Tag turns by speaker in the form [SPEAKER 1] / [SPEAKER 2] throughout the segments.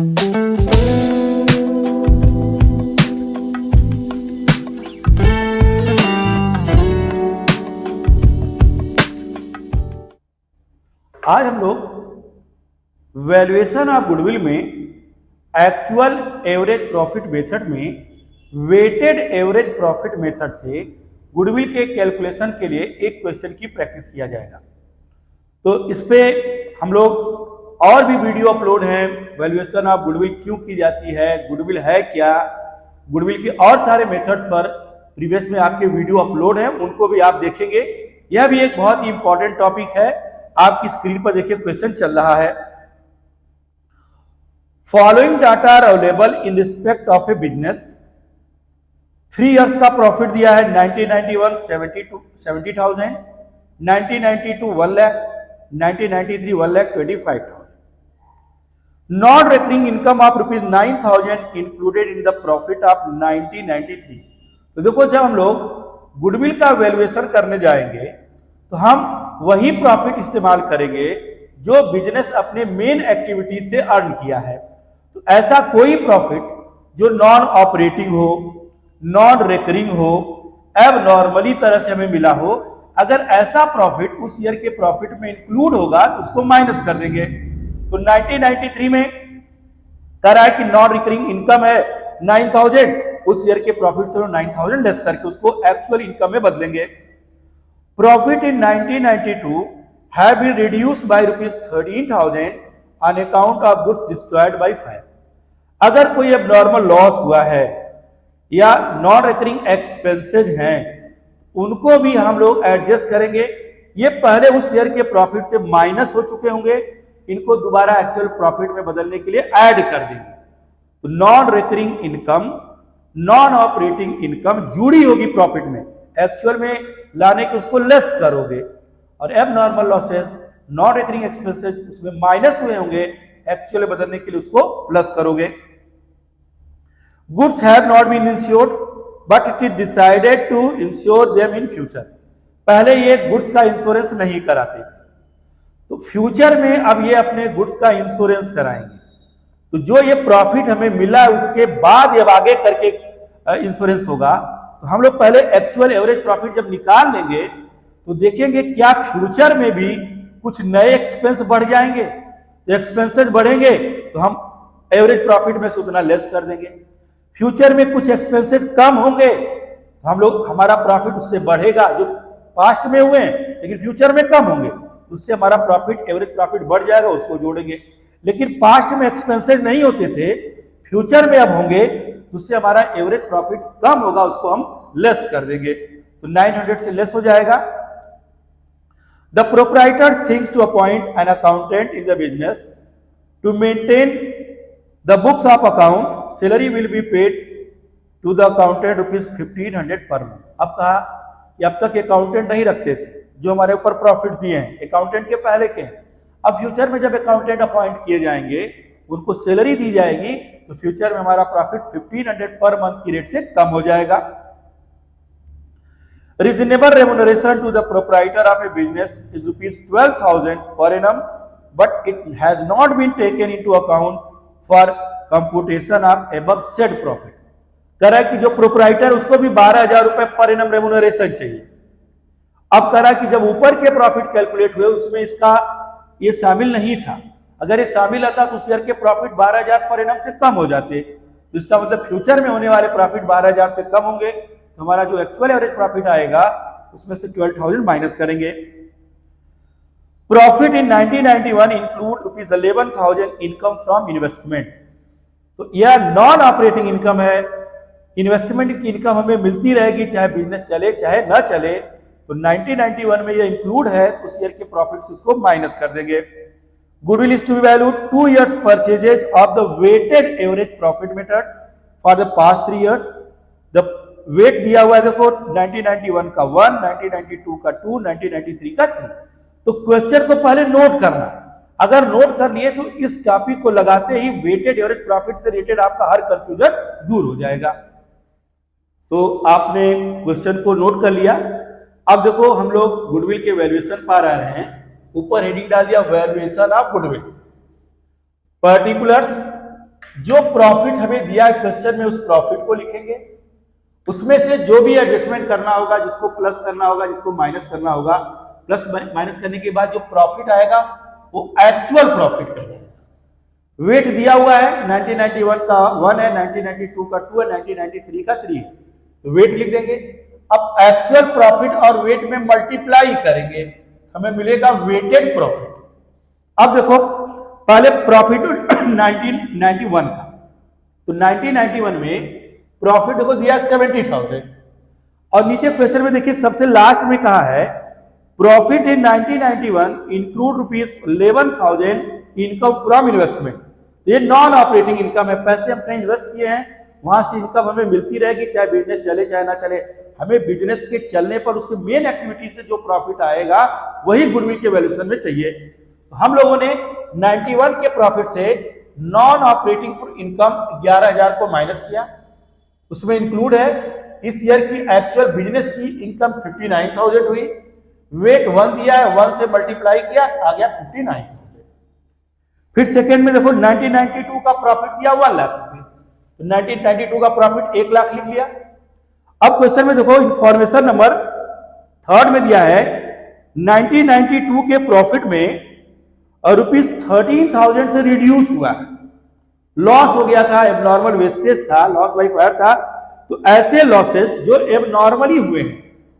[SPEAKER 1] आज हम लोग वैल्यूएशन ऑफ गुडविल में एक्चुअल एवरेज प्रॉफिट मेथड में वेटेड एवरेज प्रॉफिट मेथड से गुडविल के कैलकुलेशन के लिए एक क्वेश्चन की प्रैक्टिस किया जाएगा। तो इस पे हम लोग और भी वीडियो अपलोड हैं, वैल्यूएशन ऑफ गुडविल क्यों की जाती है, गुडविल है क्या, गुडविल के और सारे मेथड्स पर प्रीवियस में आपके वीडियो अपलोड हैं, उनको भी आप देखेंगे। यह भी एक बहुत ही इंपॉर्टेंट टॉपिक है। आपकी स्क्रीन पर देखिए क्वेश्चन चल रहा है। Following data are available in respect of a business. 3 years का प्रॉफिट दिया है 1991 70,000, 1992 1 lakh, 1993 1,25,000। Non recurring income of ₹9,000 included in the profit of 1993। तो देखो, जब हम लोग गुडविल का वैल्यूएशन करने जाएंगे तो हम वही प्रॉफिट इस्तेमाल करेंगे जो बिजनेस अपने मेन एक्टिविटी से अर्न किया है। तो ऐसा कोई प्रॉफिट जो नॉन ऑपरेटिंग हो, नॉन रेकरिंग हो, एब नॉर्मली तरह से हमें मिला हो, अगर ऐसा प्रॉफिट उस ईयर के प्रॉफिट में इंक्लूड होगा तो उसको माइनस कर देंगे। तो 1993 में कह रहा है कि नॉन रिकरिंग इनकम है 9,000, उस ईयर के प्रॉफिट से 9,000 लेस करके उसको एक्चुअल इनकम में बदलेंगे। Profit in 1992 have been reduced by ₹13,000 on account of goods destroyed by fire। अगर कोई abnormal loss हुआ है या नॉन रिकरिंग एक्सपेंसेज हैं, उनको भी हम लोग एडजस्ट करेंगे। ये पहले उस ईयर के प्रॉफिट से माइनस हो चुके होंगे, इनको दोबारा एक्चुअल प्रॉफिट में बदलने के लिए ऐड कर देंगे। तो non recurring income, non operating income जुड़ी होगी प्रॉफिट में, एक्चुअल में लाने के उसको लेस करोगे, और abnormal losses, non recurring expenses उसमें माइनस हुए होंगे, एक्चुअल बदलने के लिए उसको प्लस करोगे। Goods have not been insured but it is decided to insure them in future. पहले ये गुड्स का इंश्योरेंस नहीं कराते थे, तो फ्यूचर में अब ये अपने गुड्स का इंश्योरेंस कराएंगे। तो जो ये प्रॉफिट हमें मिला उसके बाद जब आगे करके इंश्योरेंस होगा, तो हम लोग पहले एक्चुअल एवरेज प्रॉफिट जब निकाल लेंगे तो देखेंगे क्या फ्यूचर में भी कुछ नए एक्सपेंस बढ़ जाएंगे। तो एक्सपेंसेस बढ़ेंगे तो हम एवरेज प्रॉफिट में से उतना लेस कर देंगे। फ्यूचर में कुछ एक्सपेंसेस कम होंगे तो हम लोग, हमारा प्रॉफिट उससे बढ़ेगा, जो पास्ट में हुए हैं लेकिन फ्यूचर में कम होंगे, तो उससे हमारा प्रॉफिट, एवरेज प्रॉफिट बढ़ जाएगा, उसको जोड़ेंगे। लेकिन पास्ट में एक्सपेंसेस नहीं होते थे, फ्यूचर में अब होंगे, उससे हमारा एवरेज प्रॉफिट कम होगा, उसको हम लेस कर देंगे। तो 900 से लेस हो जाएगा। The proprietor thinks to appoint an accountant in the business to maintain the books of account. Salary will be paid to the accountant ₹1,500 per month. अब कहा कि अब तक अकाउंटेंट नहीं रखते थे, जो हमारे ऊपर प्रॉफिट दिए हैं अकाउंटेंट के पहले के हैं। अब फ्यूचर में जब अकाउंटेंट अपॉइंट किए जाएंगे, उनको सैलरी दी जाएगी, तो फ्यूचर में हमारा प्रॉफिट 1,500 पर मंथ की रेट से कम हो जाएगा। Reasonable remuneration to the proprietor of a business is ₹12,000 per annum, but it has not been taken into account for computation of above said profit. कह रहा है कि जो प्रोप्राइटर, उसको भी ₹12,000 पर एनम रेम्युनरेशन चाहिए। अब कह रहा है कि जब ऊपर के प्रॉफिट कैलकुलेट हुए उसमें इसका ये शामिल नहीं था। अगर ये शामिल आता तो उस ईयर के प्रॉफिट 12,000 पर एनम से कम हो जाते। तो इसका मतलब फ्यूचर में होने वाले प्रॉफिट 12,000 से कम होंगे, तो हमारा जो एक्चुअल एवरेज प्रॉफिट आएगा उसमें से 12,000 माइनस करेंगे। Profit in 1991 include ₹11,000 income from investment. तो यह नॉन ऑपरेटिंग इनकम है, इन्वेस्टमेंट की इनकम हमें मिलती रहेगी चाहे बिजनेस चले चाहे ना चले। तो 1991 में यह इंक्लूड है, तो उस ईयर के प्रॉफिट से इसको माइनस कर देंगे। Goodwill is to be valued 2 years purchases of the weighted average profit method for the past 3 years। The weight दिया हुआ है, देखो 1991 का 1, 1992 का 2, 1993 का 3। तो क्वेश्चन को पहले नोट करना। अगर नोट कर लिए तो इस टॉपिक को लगाते ही वेटेड एवरेज प्रॉफिट से रिलेटेड आपका हर कंफ्यूजन दूर हो जाएगा। तो आपने क्वेश्चन को नोट कर लिया। अब देखो, हम लोग गुडविल के वैल्यूएशन पा रहे हैं। ऊपर हेडिंग डाल दिया वैल्यूएशन ऑफ गुडविल। पर्टिकुलर्स जो प्रॉफिट हमें दिया है क्वेश्चन में, उस प्रॉफिट को लिखेंगे, उसमें से जो भी एडजस्टमेंट करना होगा, जिसको प्लस करना होगा, जिसको माइनस करना होगा, प्लस माइनस करने के बाद जो प्रॉफिट आएगा वो एक्चुअल प्रॉफिट कहलाएगा। वेट दिया हुआ है 1991 का 1 है, 1992 का 2 है, 1993 का 3 है, तो वेट लिख देंगे। अब एक्चुअल प्रॉफिट और वेट में मल्टीप्लाई करेंगे, हमें मिलेगा वेटेड प्रॉफिट। अब देखो पहले प्रॉफिट 1991 का, तो 1991 में प्रॉफिट देखो दिया 70,000 और नीचे क्वेश्चन में देखिए सबसे लास्ट में कहा है profit in 1991 include ₹11,000 income from investment. तो ये नॉन ऑपरेटिंग इनकम है, पैसे हम कहीं इन्वेस्ट किए हैं, वहां से इनकम हमें मिलती रहेगी, चाहे बिजनेस चले चाहे ना चले। हमें बिजनेस के चलने पर उसके मेन एक्टिविटी से जो प्रॉफिट आएगा वही गुडविल के वैल्यूएशन में चाहिए। हम लोगों ने 91 के प्रॉफिट से नॉन ऑपरेटिंग इनकम 11,000 को माइनस किया, उसमें इंक्लूड है इस ईयर की एक्चुअल बिजनेस की इनकम 59,000 हुई, वेट 1 दिया है, 1 से मल्टीप्लाई किया, आ गया 59,000। फिर सेकेंड में देखो 1992 का प्रॉफिट दिया 1 लाख रुपए, तो 1992 का प्रॉफिट 1 लाख लिख लिया। अब क्वेश्चन में देखो इंफॉर्मेशन नंबर 3 में दिया है 1992 के प्रॉफिट में ₹13,000 से रिड्यूस हुआ है, लॉस हो गया था, एबनॉर्मल वेस्टेज था, लॉस बाई फायर था। तो ऐसे लॉसेस जो एबनॉर्मली हुए हैं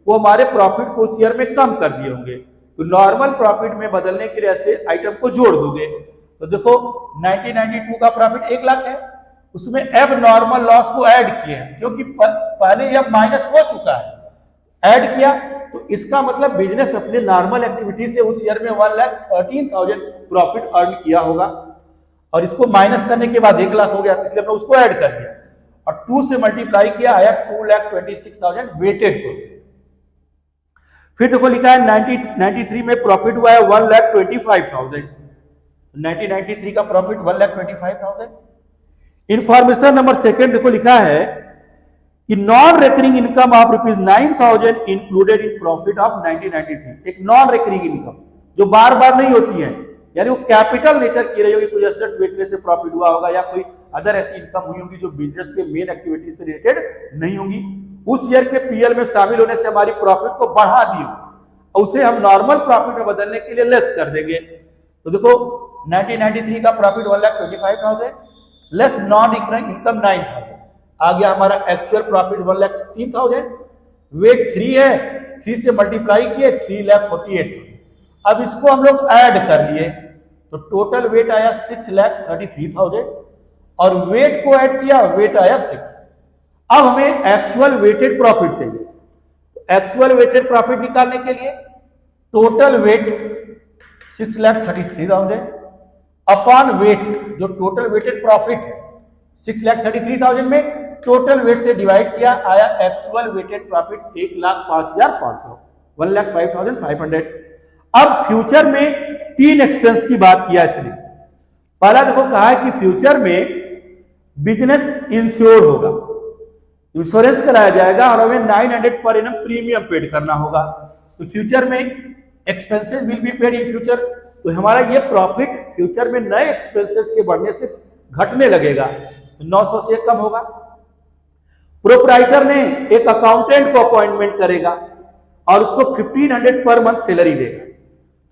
[SPEAKER 1] वो हमारे प्रॉफिट को उस ईयर में कम कर दिए होंगे, तो नॉर्मल प्रॉफिट में बदलने के लिए ऐसे आइटम को जोड़ दोगे। तो देखो 1992 का प्रॉफिट 1 लाख है, उसमें एबनॉर्मल लॉस को ऐड किए हैं क्योंकि पहले यह माइनस हो चुका है, ऐड किया, तो इसका मतलब बिजनेस अपने नॉर्मल एक्टिविटी से उस ईयर में 1,13,000 प्रॉफिट अर्न किया होगा, और इसको माइनस करने के बाद 1 लाख हो गया, इसलिए हमने उसको ऐड कर दिया और 2 से मल्टीप्लाई किया, आया 2,26,000 वेटेड को। फिर देखो लिखा है 1993 में प्रॉफिट हुआ है 1,25,000, 1993 का प्रॉफिट 1,25,000। इंफॉर्मेशन नंबर 2 देखो लिखा है कि non recurring income of ₹9,000 included in profit of 1993। एक नॉन रेकरिंग इनकम जो बार बार नहीं होती है, यानी वो कैपिटल नेचर की रही होगी, कोई एसेट्स बेचने से प्रॉफिट हुआ होगा या कोई अदर ऐसी इनकम हुई होगी जो बिजनेस के मेन एक्टिविटी से रिलेटेड नहीं होंगी, उस ईयर के पीएल में शामिल होने से हमारी प्रॉफिट को बढ़ा दी होगी, उसे हम नॉर्मल प्रॉफिट में बदलने के लिए लेस कर देंगे। तो देखो 1993 का profit 1,25,000 less non recurring income 9,000, आ गया हमारा एक्चुअल प्रॉफिट 1,16,000, वेट 3 है, 3 से मल्टीप्लाई किए 3,48,000। अब इसको हम लोग ऐड कर लिए तो टोटल वेट आया 6,33,000 और वेट को ऐड किया, वेट आया 6। अब हमें एक्चुअल वेटेड प्रॉफिट चाहिए, तो एक्चुअल वेटेड प्रॉफिट निकालने के लिए टोटल वेट 6,33,000 अपॉन वेट, जो टोटल वेटेड प्रॉफिट है 6,33,000 में टोटल वेट से डिवाइड किया, आया एक्चुअल वेटेड प्रॉफिट 1,05,500, 1,05,500। अब फ्यूचर में 3 एक्सपेंस की बात किया इसने। पहला देखो कहा है कि फ्यूचर में बिजनेस इंश्योर होगा, इंश्योरेंस कराया जाएगा और हमें 900 पर एनम प्रीमियम पेड करना होगा, तो फ्यूचर में expenses will be paid in future. तो हमारा ये प्रॉफिट फ्यूचर में नए एक्सपेंसेस के बढ़ने से घटने लगेगा, तो 900 से कम होगा। प्रोप्राइटर ने एक अकाउंटेंट को अपॉइंटमेंट करेगा और उसको 1,500 पर मंथ सैलरी देगा,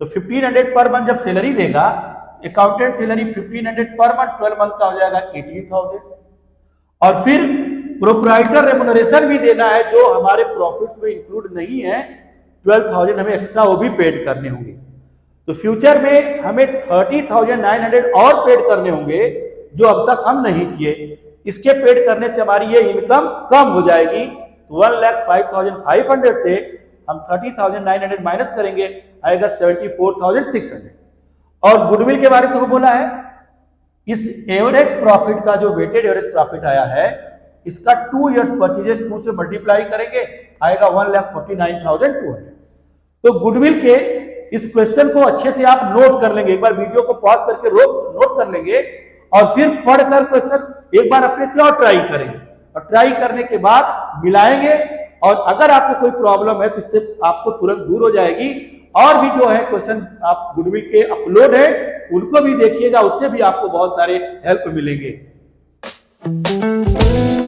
[SPEAKER 1] तो 1,500 पर मंथ जब सैलरी देगा, accountant salary 1,500 per month 12 month का हो जाएगा 18,000। और फिर प्रोप्राइटर रेम्युनरेशन भी देना है जो हमारे प्रॉफिट्स में इंक्लूड नहीं है, 12,000 हमें एक्स्ट्रा वो भी पेड करने होंगे। तो फ्यूचर में हमें 30,900 और पेड करने होंगे जो अब तक हम नहीं किए। इसके पेड करने से हमारी ये इनकम कम हो जाएगी, 1,05,500 से हम 30,900 माइनस करेंगे, आएगा 74,600। और गुडविल के बारे में तो बोला है, इस एवरेज प्रॉफिट का जो वेटेड एवरेज प्रॉफिट आया है इसका 2 इयर्स परचेजेस 2 से मल्टीप्लाई करेंगे, आएगा 1,49,200। तो गुडविल के इस क्वेश्चन को अच्छे से आप नोट कर लेंगे, एक बार वीडियो को पॉज करके नोट कर लेंगे और फिर पढ़कर क्वेश्चन एक बार अपने से और ट्राई करेंगे, और ट्राई करने के बाद मिलाएंगे, और अगर आपको कोई प्रॉब्लम है तो इससे आपको तुरंत दूर हो जाएगी। और भी जो है क्वेश्चन आप गुडविल के अपलोड है उनको भी देखिएगा, उससे भी आपको बहुत सारे हेल्प मिलेंगे।
[SPEAKER 2] है।